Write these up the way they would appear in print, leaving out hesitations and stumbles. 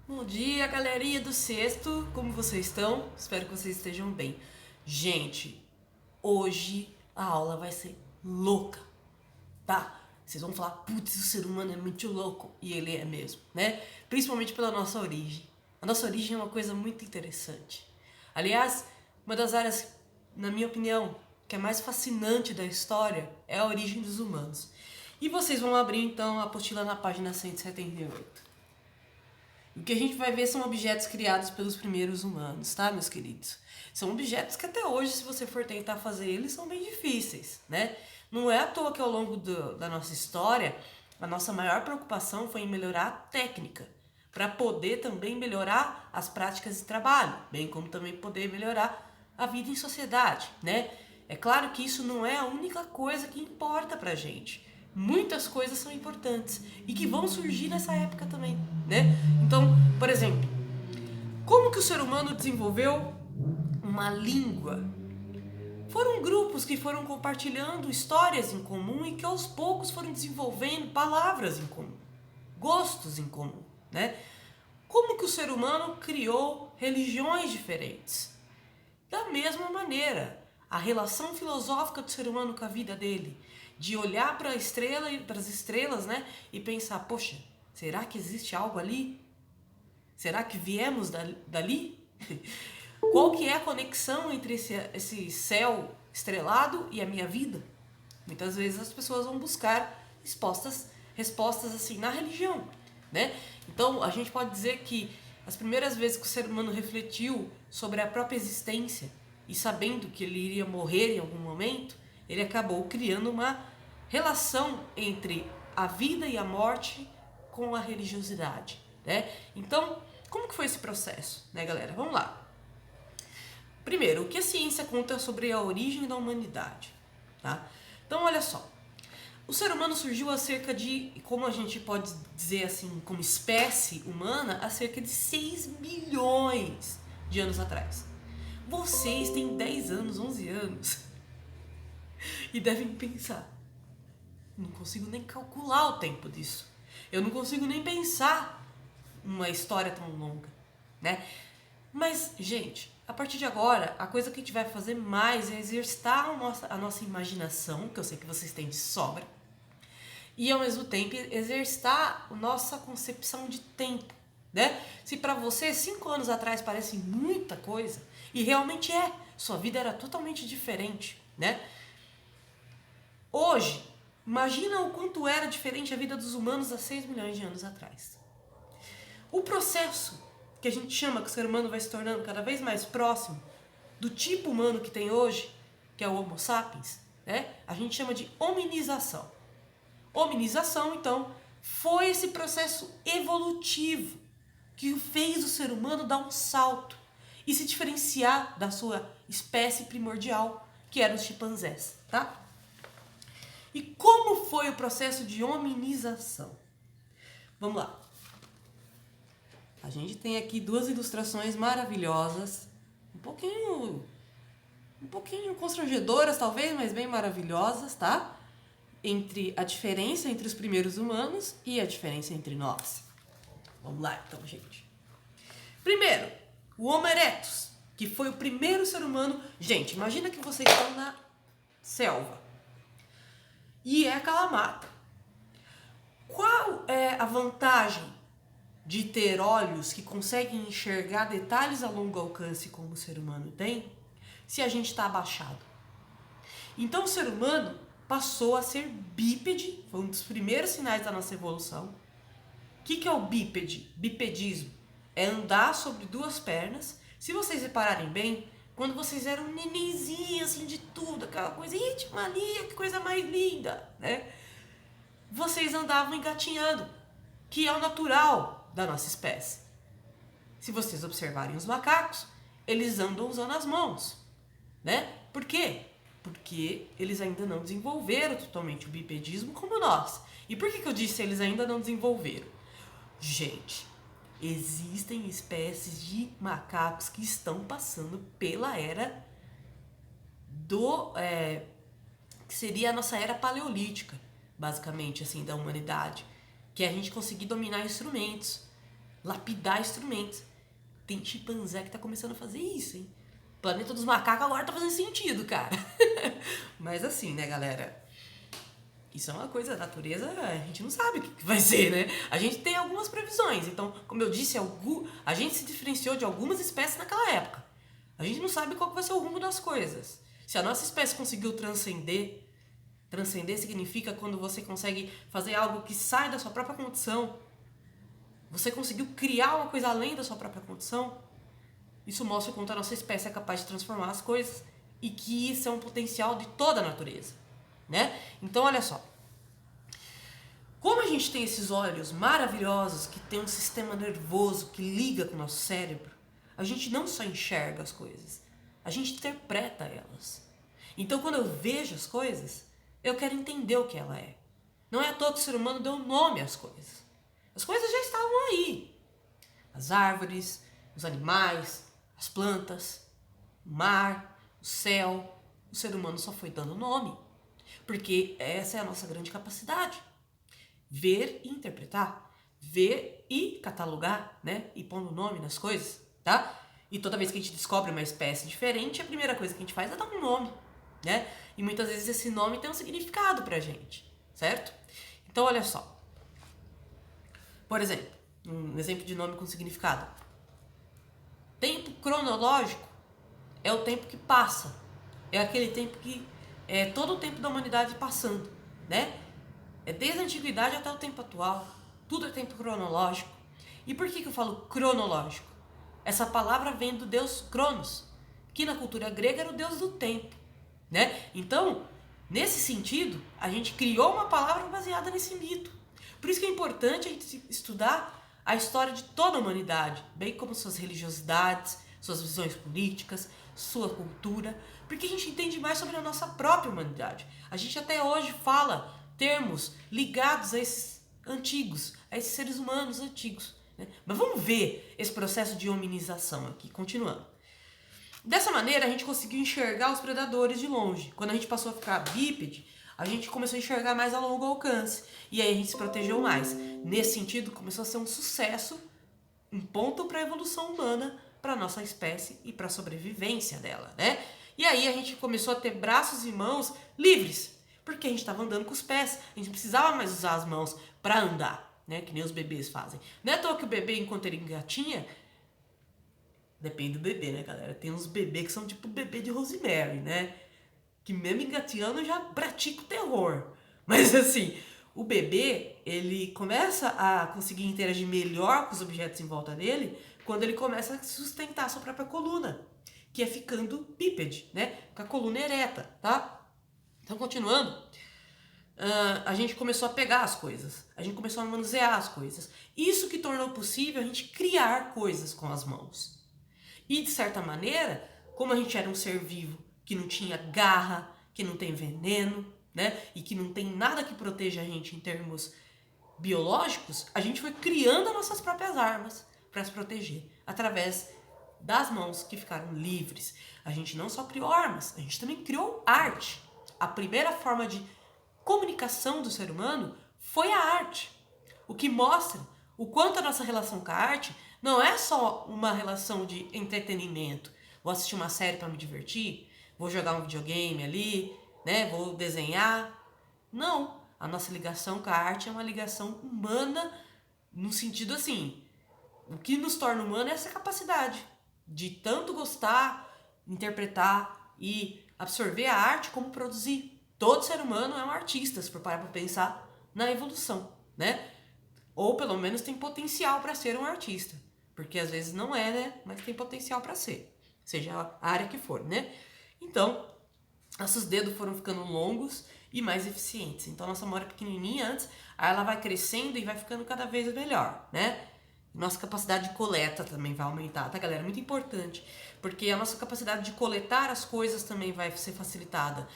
Bom dia, galerinha do sexto, como vocês estão? Espero que vocês estejam bem. Gente, hoje a aula vai ser louca, tá? Vocês vão falar, putz, o ser humano é muito louco, e ele é mesmo, né? Principalmente pela nossa origem. A nossa origem é uma coisa muito interessante. Aliás, uma das áreas, na minha opinião, que é mais fascinante da história é a origem dos humanos. E vocês vão abrir então a apostila na página 178. O que a gente vai ver são objetos criados pelos primeiros humanos, tá, meus queridos? São objetos que até hoje, se você for tentar fazer eles, são bem difíceis, né? Não é à toa que ao longo da nossa história, a nossa maior preocupação foi em melhorar a técnica, para poder também melhorar as práticas de trabalho, bem como também poder melhorar a vida em sociedade, né? É claro que isso não é a única coisa que importa pra gente. Muitas coisas são importantes e que vão surgir nessa época também, né? Então, por exemplo, como que o ser humano desenvolveu uma língua? Foram grupos que foram compartilhando histórias em comum e que aos poucos foram desenvolvendo palavras em comum, gostos em comum, né? Como que o ser humano criou religiões diferentes? Da mesma maneira, a relação filosófica do ser humano com a vida dele, de olhar para a estrela e para as estrelas, né, e pensar, poxa, será que existe algo ali? Será que viemos dali? Qual que é a conexão entre esse céu estrelado e a minha vida? Muitas vezes as pessoas vão buscar respostas assim na religião, né? Então a gente pode dizer que as primeiras vezes que o ser humano refletiu sobre a própria existência e sabendo que ele iria morrer em algum momento, ele acabou criando uma relação entre a vida e a morte com a religiosidade, né? Então, como que foi esse processo, né, galera? Vamos lá. Primeiro, o que a ciência conta sobre a origem da humanidade, tá? Então, olha só. O ser humano surgiu há cerca de, como a gente pode dizer assim, como espécie humana, há cerca de 6 bilhões de anos atrás. Vocês têm 10 anos, 11 anos e devem pensar, não consigo nem calcular o tempo disso. Eu não consigo nem pensar uma história tão longa, né? Mas, gente, a partir de agora, a coisa que a gente vai fazer mais é exercitar a nossa imaginação, que eu sei que vocês têm de sobra, e ao mesmo tempo exercitar a nossa concepção de tempo, né? Se para você 5 anos atrás parece muita coisa, e realmente é, sua vida era totalmente diferente, né? Hoje, imagina o quanto era diferente a vida dos humanos há 6 milhões de anos atrás. O processo que a gente chama que o ser humano vai se tornando cada vez mais próximo do tipo humano que tem hoje, que é o Homo sapiens, né? A gente chama de hominização. Hominização, então, foi esse processo evolutivo que fez o ser humano dar um salto e se diferenciar da sua espécie primordial, que eram os chimpanzés, tá? E como foi o processo de hominização? Vamos lá. A gente tem aqui duas ilustrações maravilhosas, um pouquinho constrangedoras talvez, mas bem maravilhosas, tá? Entre a diferença entre os primeiros humanos e a diferença entre nós. Vamos lá então, gente. Primeiro, o Homo erectus, que foi o primeiro ser humano. Gente, imagina que vocês estão na selva e é aquela mata. Qual é a vantagem de ter olhos que conseguem enxergar detalhes a longo alcance como o ser humano tem, se a gente está abaixado? Então o ser humano passou a ser bípede, foi um dos primeiros sinais da nossa evolução. O que é o bípede? Bipedismo é andar sobre duas pernas. Se vocês repararem bem, quando vocês eram nenenzinhos, assim, de tudo, aquela coisa, ih, Maria, que coisa mais linda, né? Vocês andavam engatinhando, que é o natural da nossa espécie. Se vocês observarem os macacos, eles andam usando as mãos, né? Por quê? Porque eles ainda não desenvolveram totalmente o bipedismo como nós. E por que eu disse eles ainda não desenvolveram? Gente, existem espécies de macacos que estão passando pela era que seria a nossa era paleolítica, basicamente, assim, da humanidade. Que é a gente conseguir dominar instrumentos, lapidar instrumentos. Tem chimpanzé que tá começando a fazer isso, hein? Planeta dos Macacos agora tá fazendo sentido, cara. Mas assim, né, galera? Isso é uma coisa da natureza, a gente não sabe o que vai ser, né? A gente tem algumas previsões. Então, como eu disse, a gente se diferenciou de algumas espécies naquela época. A gente não sabe qual vai ser o rumo das coisas. Se a nossa espécie conseguiu transcender significa quando você consegue fazer algo que sai da sua própria condição. Você conseguiu criar uma coisa além da sua própria condição. Isso mostra o quanto a nossa espécie é capaz de transformar as coisas e que isso é um potencial de toda a natureza, né? Então, olha só. Como a gente tem esses olhos maravilhosos que tem um sistema nervoso que liga com o nosso cérebro, a gente não só enxerga as coisas, a gente interpreta elas. Então, quando eu vejo as coisas, eu quero entender o que ela é. Não é à toa que o ser humano deu nome às coisas. As coisas já estavam aí. As árvores, os animais, as plantas, o mar, o céu. O ser humano só foi dando nome. Porque essa é a nossa grande capacidade. Ver e interpretar. Ver e catalogar, né? E pondo nome nas coisas, tá? E toda vez que a gente descobre uma espécie diferente, a primeira coisa que a gente faz é dar um nome, né? E muitas vezes esse nome tem um significado pra gente, certo? Então, olha só. Por exemplo, um exemplo de nome com significado. Tempo cronológico é o tempo que passa. É aquele tempo que é todo o tempo da humanidade passando, né? É desde a antiguidade até o tempo atual. Tudo é tempo cronológico. E por que eu falo cronológico? Essa palavra vem do deus Cronos, que na cultura grega era o deus do tempo, né? Então, nesse sentido, a gente criou uma palavra baseada nesse mito. Por isso que é importante a gente estudar a história de toda a humanidade, bem como suas religiosidades, suas visões políticas, sua cultura, porque a gente entende mais sobre a nossa própria humanidade. A gente até hoje fala termos ligados a esses antigos, a esses seres humanos antigos, né? Mas vamos ver esse processo de hominização aqui, continuando. Dessa maneira, a gente conseguiu enxergar os predadores de longe. Quando a gente passou a ficar bípede, a gente começou a enxergar mais a longo alcance. E aí a gente se protegeu mais. Nesse sentido, começou a ser um sucesso, um ponto para a evolução humana, para a nossa espécie e para a sobrevivência dela, né? E aí a gente começou a ter braços e mãos livres, porque a gente estava andando com os pés. A gente não precisava mais usar as mãos para andar, né? Que nem os bebês fazem. Não é à toa que o bebê, enquanto ele engatinha, depende do bebê, né, galera? Tem uns bebês que são tipo o bebê de Rosemary, né? Que mesmo engateando já pratica o terror. Mas assim, o bebê, ele começa a conseguir interagir melhor com os objetos em volta dele quando ele começa a sustentar a sua própria coluna, que é ficando bípede, né? Com a coluna ereta, tá? Então, continuando, a gente começou a pegar as coisas, a gente começou a manusear as coisas. Isso que tornou possível a gente criar coisas com as mãos. E, de certa maneira, como a gente era um ser vivo que não tinha garra, que não tem veneno, né? E que não tem nada que proteja a gente em termos biológicos, a gente foi criando as nossas próprias armas para se proteger através das mãos que ficaram livres. A gente não só criou armas, a gente também criou arte. A primeira forma de comunicação do ser humano foi a arte. O que mostra o quanto a nossa relação com a arte não é só uma relação de entretenimento. Vou assistir uma série para me divertir, vou jogar um videogame ali, né? Vou desenhar. Não, a nossa ligação com a arte é uma ligação humana no sentido assim, o que nos torna humano é essa capacidade de tanto gostar, interpretar e absorver a arte como produzir. Todo ser humano é um artista, se for parar para pensar na evolução, né? Ou pelo menos tem potencial para ser um artista. Porque às vezes não é, né? Mas tem potencial para ser. Seja a área que for, né? Então, nossos dedos foram ficando longos e mais eficientes. Então, nossa mão era pequenininha antes, aí ela vai crescendo e vai ficando cada vez melhor, né? Nossa capacidade de coleta também vai aumentar, tá, galera? Muito importante. Porque a nossa capacidade de coletar as coisas também vai ser facilitada,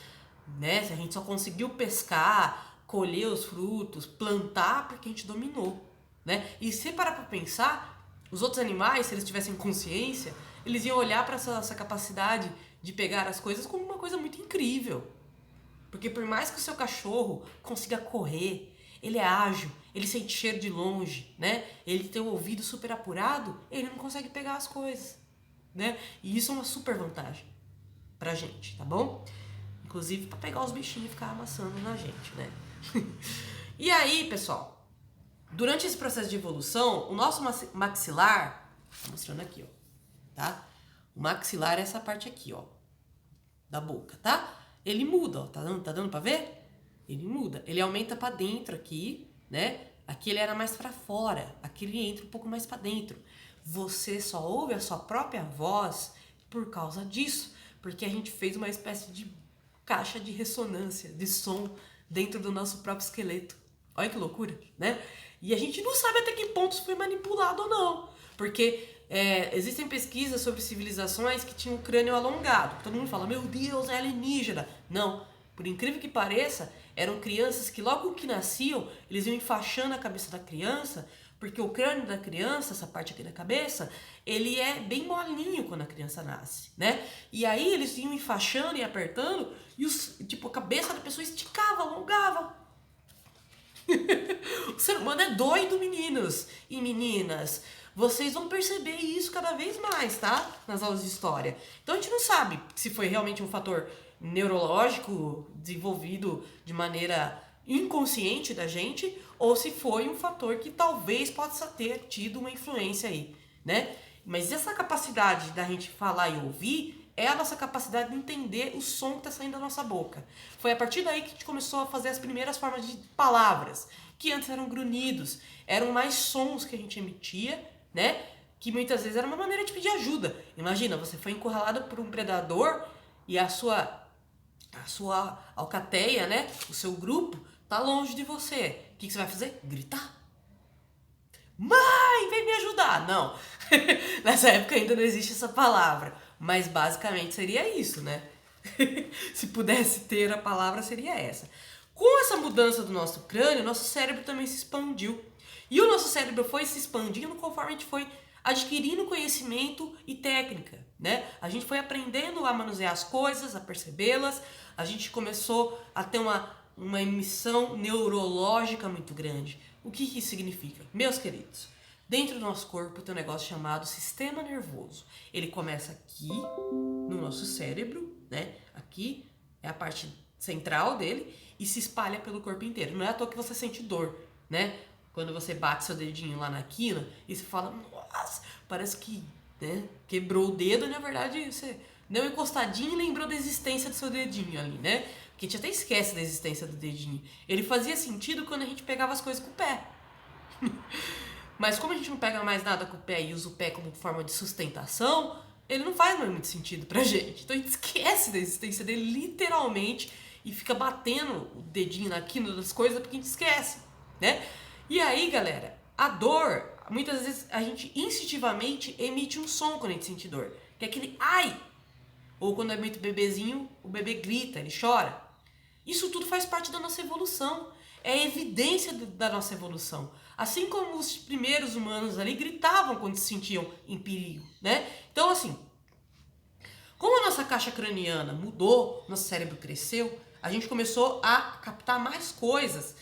né? Se a gente só conseguiu pescar, colher os frutos, plantar, porque a gente dominou, né? E se parar pra pensar, os outros animais, se eles tivessem consciência, eles iam olhar para essa capacidade de pegar as coisas como uma coisa muito incrível. Porque por mais que o seu cachorro consiga correr, ele é ágil, ele sente cheiro de longe, né? Ele tem o ouvido super apurado, ele não consegue pegar as coisas, né? E isso é uma super vantagem pra gente, tá bom? Inclusive pra pegar os bichinhos e ficar amassando na gente, né? E aí, pessoal, durante esse processo de evolução, o nosso maxilar, tô mostrando aqui, ó, tá? O maxilar é essa parte aqui, ó, da boca, tá? Ele muda, ó, tá dando pra ver? Ele muda, ele aumenta pra dentro aqui, né? Aqui ele era mais pra fora, aqui ele entra um pouco mais pra dentro. Você só ouve a sua própria voz por causa disso, porque a gente fez uma espécie de caixa de ressonância, de som dentro do nosso próprio esqueleto. Olha que loucura, né? E a gente não sabe até que ponto isso foi manipulado ou não, porque existem pesquisas sobre civilizações que tinham o crânio alongado. Todo mundo fala, meu Deus, é alienígena. Não, por incrível que pareça, eram crianças que logo que nasciam, eles iam enfaixando a cabeça da criança, porque o crânio da criança, essa parte aqui da cabeça, ele é bem molinho quando a criança nasce, né? E aí eles iam enfaixando e apertando, e a cabeça da pessoa esticava, alongava. O ser humano é doido, meninos e meninas. Vocês vão perceber isso cada vez mais, tá? Nas aulas de história. Então a gente não sabe se foi realmente um fator neurológico desenvolvido de maneira inconsciente da gente ou se foi um fator que talvez possa ter tido uma influência aí, né? Mas essa capacidade da gente falar e ouvir é a nossa capacidade de entender o som que está saindo da nossa boca. Foi a partir daí que a gente começou a fazer as primeiras formas de palavras, que antes eram grunhidos, eram mais sons que a gente emitia, né? Que muitas vezes era uma maneira de pedir ajuda. Imagina, você foi encurralado por um predador e a sua alcateia, né? O seu grupo tá longe de você. O que você vai fazer? Gritar. Mãe, vem me ajudar! Não, nessa época ainda não existe essa palavra, mas basicamente seria isso, né? Se pudesse ter a palavra, seria essa. Com essa mudança do nosso crânio, nosso cérebro também se expandiu. E o nosso cérebro foi se expandindo conforme a gente foi adquirindo conhecimento e técnica, né? A gente foi aprendendo a manusear as coisas, a percebê-las, a gente começou a ter uma emissão neurológica muito grande. O que isso significa? Meus queridos, dentro do nosso corpo tem um negócio chamado sistema nervoso. Ele começa aqui no nosso cérebro, né? Aqui é a parte central dele e se espalha pelo corpo inteiro. Não é à toa que você sente dor, né? Quando você bate seu dedinho lá na quina e você fala, nossa, parece que, né, quebrou o dedo, e na verdade você deu uma encostadinha e lembrou da existência do seu dedinho ali, né? Porque a gente até esquece da existência do dedinho. Ele fazia sentido quando a gente pegava as coisas com o pé. Mas como a gente não pega mais nada com o pé e usa o pé como forma de sustentação, ele não faz mais muito sentido pra gente. Então a gente esquece da existência dele literalmente e fica batendo o dedinho na quina das coisas porque a gente esquece, né? E aí, galera, a dor, muitas vezes a gente instintivamente emite um som quando a gente sente dor, que é aquele ai! Ou quando é muito bebezinho, o bebê grita, ele chora. Isso tudo faz parte da nossa evolução, é evidência da nossa evolução. Assim como os primeiros humanos ali gritavam quando se sentiam em perigo, né? Então, assim, como a nossa caixa craniana mudou, nosso cérebro cresceu, a gente começou a captar mais coisas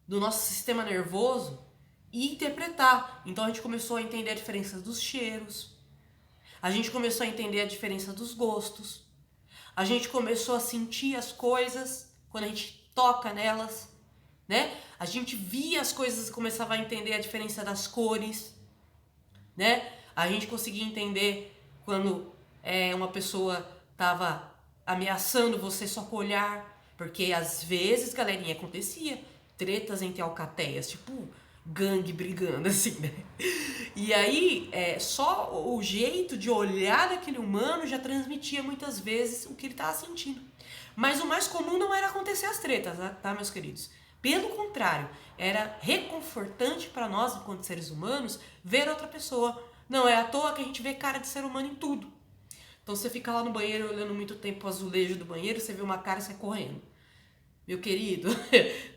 do nosso sistema nervoso e interpretar. Então a gente começou a entender a diferença dos cheiros, a gente começou a entender a diferença dos gostos, a gente começou a sentir as coisas quando a gente toca nelas, né? A gente via as coisas e começava a entender a diferença das cores, né? A gente conseguia entender quando uma pessoa estava ameaçando você só com o olhar, porque às vezes, galerinha, acontecia tretas entre alcateias, tipo gangue brigando, assim, né? E aí, só o jeito de olhar daquele humano já transmitia muitas vezes o que ele estava sentindo. Mas o mais comum não era acontecer as tretas, tá, meus queridos? Pelo contrário, era reconfortante para nós, enquanto seres humanos, ver outra pessoa. Não é à toa que a gente vê cara de ser humano em tudo. Então você fica lá no banheiro olhando muito tempo o azulejo do banheiro, você vê uma cara e sai correndo. Meu querido,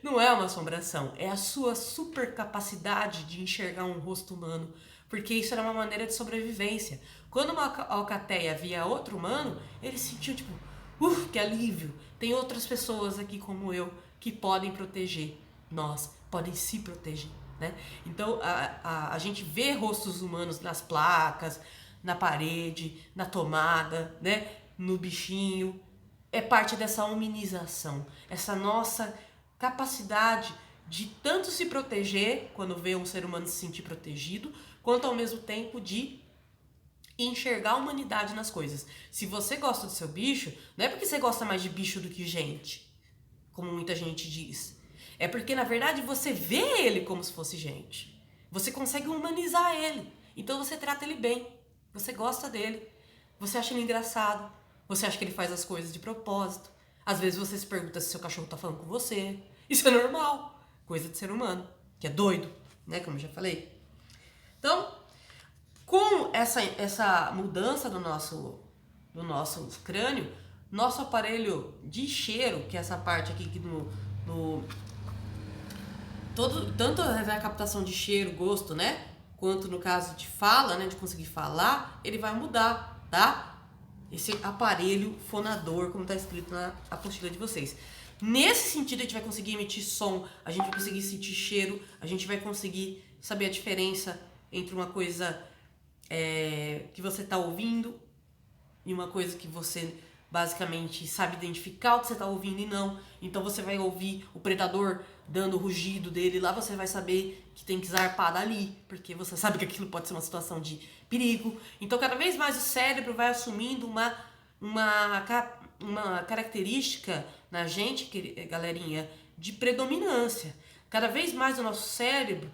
não é uma assombração, é a sua super capacidade de enxergar um rosto humano, porque isso era uma maneira de sobrevivência. Quando uma alcateia via outro humano, ele sentiu tipo, que alívio, tem outras pessoas aqui como eu que podem proteger nós podem se proteger, né? Então a gente vê rostos humanos nas placas, na parede, na tomada, né? No bichinho. É parte dessa humanização, essa nossa capacidade de tanto se proteger quando vê um ser humano se sentir protegido, quanto ao mesmo tempo de enxergar a humanidade nas coisas. Se você gosta do seu bicho, não é porque você gosta mais de bicho do que gente, como muita gente diz. É porque, na verdade, você vê ele como se fosse gente. Você consegue humanizar ele. Então você trata ele bem. Você gosta dele. Você acha ele engraçado. Você acha que ele faz as coisas de propósito. Às vezes você se pergunta se seu cachorro tá falando com você. Isso é normal. Coisa de ser humano. Que é doido, né? Como eu já falei. Então, com essa mudança do nosso crânio, nosso aparelho de cheiro, que é essa parte aqui que tanto a captação de cheiro, gosto, né? Quanto no caso de fala, né? De conseguir falar, ele vai mudar, tá? Esse aparelho fonador, como tá escrito na apostila de vocês. Nesse sentido, a gente vai conseguir emitir som, a gente vai conseguir sentir cheiro, a gente vai conseguir saber a diferença entre uma coisa que você tá ouvindo e uma coisa que você basicamente sabe identificar o que você tá ouvindo e não. Então você vai ouvir o predador dando o rugido dele, lá você vai saber que tem que zarpar dali, porque você sabe que aquilo pode ser uma situação de perigo. Então cada vez mais o cérebro vai assumindo uma característica na gente, galerinha, de predominância. Cada vez mais o nosso cérebro